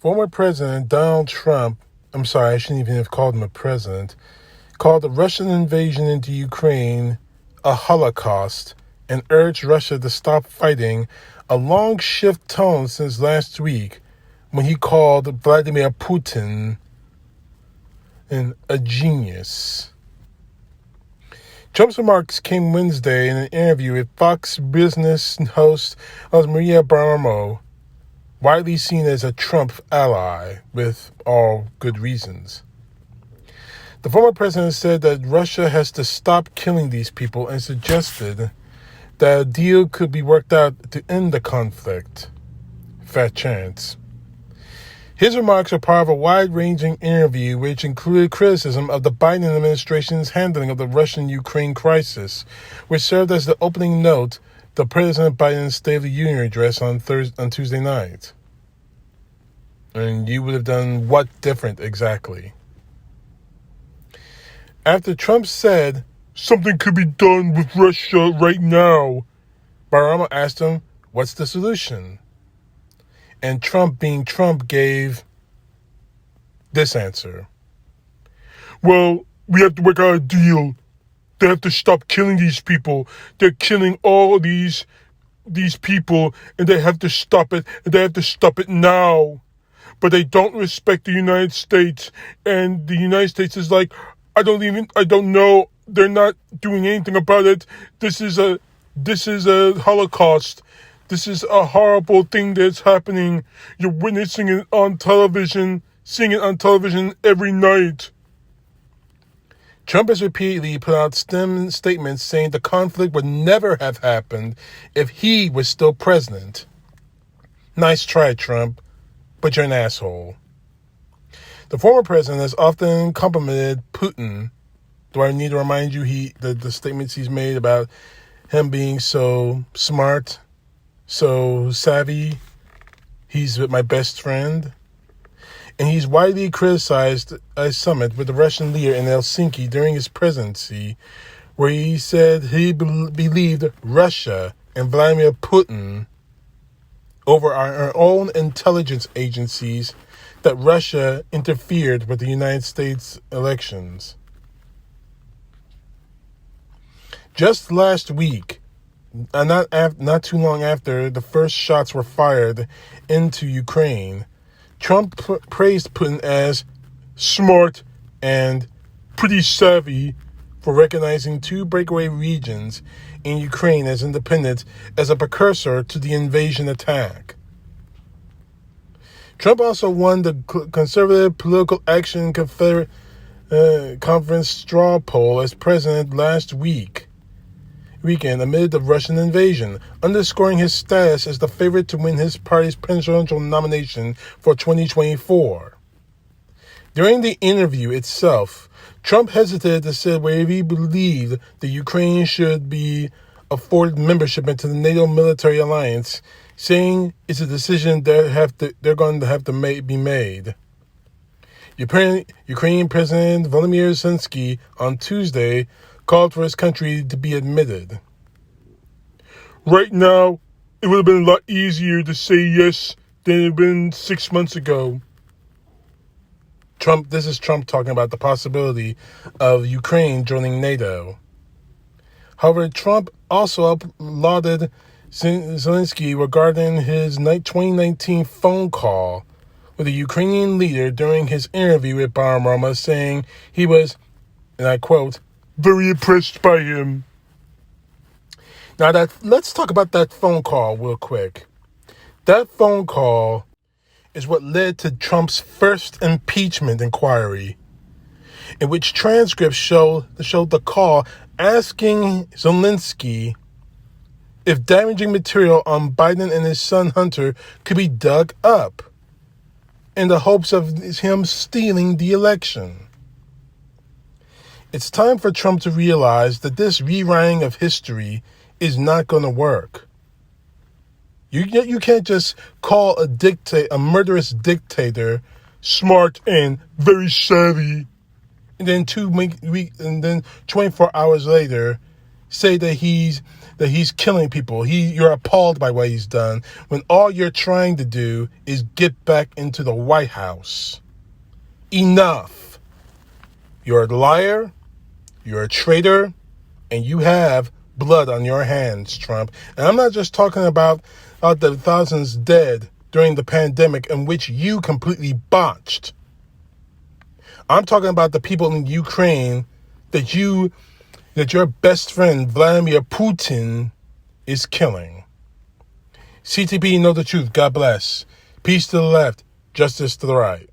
Former President Donald Trump, I'm sorry, I shouldn't even have called him a president, called the Russian invasion into Ukraine a holocaust and urged Russia to stop fighting, a long shift tone since last week when he called Vladimir Putin a genius. Trump's remarks came Wednesday in an interview with Fox Business host Maria Bartiromo, widely seen as a Trump ally, with all good reasons. The former president said that Russia has to stop killing these people and suggested that a deal could be worked out to end the conflict. Fat chance. His remarks are part of a wide-ranging interview which included criticism of the Biden administration's handling of the Russian-Ukraine crisis, which served as the opening note to President Biden's State of the Union address on Tuesday night. And you would have done what different exactly? After Trump said, something could be done with Russia right now, Bartiromo asked him, what's the solution? And Trump, being Trump, gave this answer. Well, we have to work out a deal. They have to stop killing these people. They're killing all these people, and they have to stop it, and they have to stop it now. But they don't respect the United States, and the United States is like, I don't know. They're not doing anything about it. This is a holocaust. This is a horrible thing that's happening. You're witnessing it on television, seeing it on television every night. Trump has repeatedly put out statements saying the conflict would never have happened if he was still president. Nice try, Trump, but you're an asshole. The former president has often complimented Putin. Do I need to remind you the statements he's made about him being so smart, so savvy? He's my best friend. And he's widely criticized a summit with the Russian leader in Helsinki during his presidency, where he said he believed Russia and Vladimir Putin over our own intelligence agencies, that Russia interfered with the United States elections. Just last week, not too long after the first shots were fired into Ukraine, Trump praised Putin as smart and pretty savvy for recognizing two breakaway regions in Ukraine as independent as a precursor to the invasion attack. Trump also won the Conservative Political Action Conference straw poll as president last weekend amid the Russian invasion, underscoring his status as the favorite to win his party's presidential nomination for 2024. During the interview itself, Trump hesitated to say whether he believed that Ukraine should be afforded membership into the NATO military alliance, saying it's a decision they're going to have to be made. Ukrainian President Vladimir Zelensky on Tuesday called for his country to be admitted. Right now, it would have been a lot easier to say yes than it had been 6 months ago. This is Trump talking about the possibility of Ukraine joining NATO. However, Trump also lauded Zelensky regarding his 2019 phone call with the Ukrainian leader during his interview with Bartiromo, saying he was, and I quote, very impressed by him. Now, let's talk about that phone call real quick. That phone call is what led to Trump's first impeachment inquiry, in which transcripts showed the call asking Zelensky if damaging material on Biden and his son Hunter could be dug up in the hopes of him stealing the election. It's time for Trump to realize that this rewriting of history is not going to work. You can't just call a murderous dictator smart and very savvy, and then 24 hours later say that he's killing people. You're appalled by what he's done, when all you're trying to do is get back into the White House. Enough. You're a liar, you're a traitor, and you have blood on your hands, Trump. And I'm not just talking about the thousands dead during the pandemic, in which you completely botched. I'm talking about the people in Ukraine that your best friend, Vladimir Putin, is killing. CTP, know the truth. God bless. Peace to the left, justice to the right.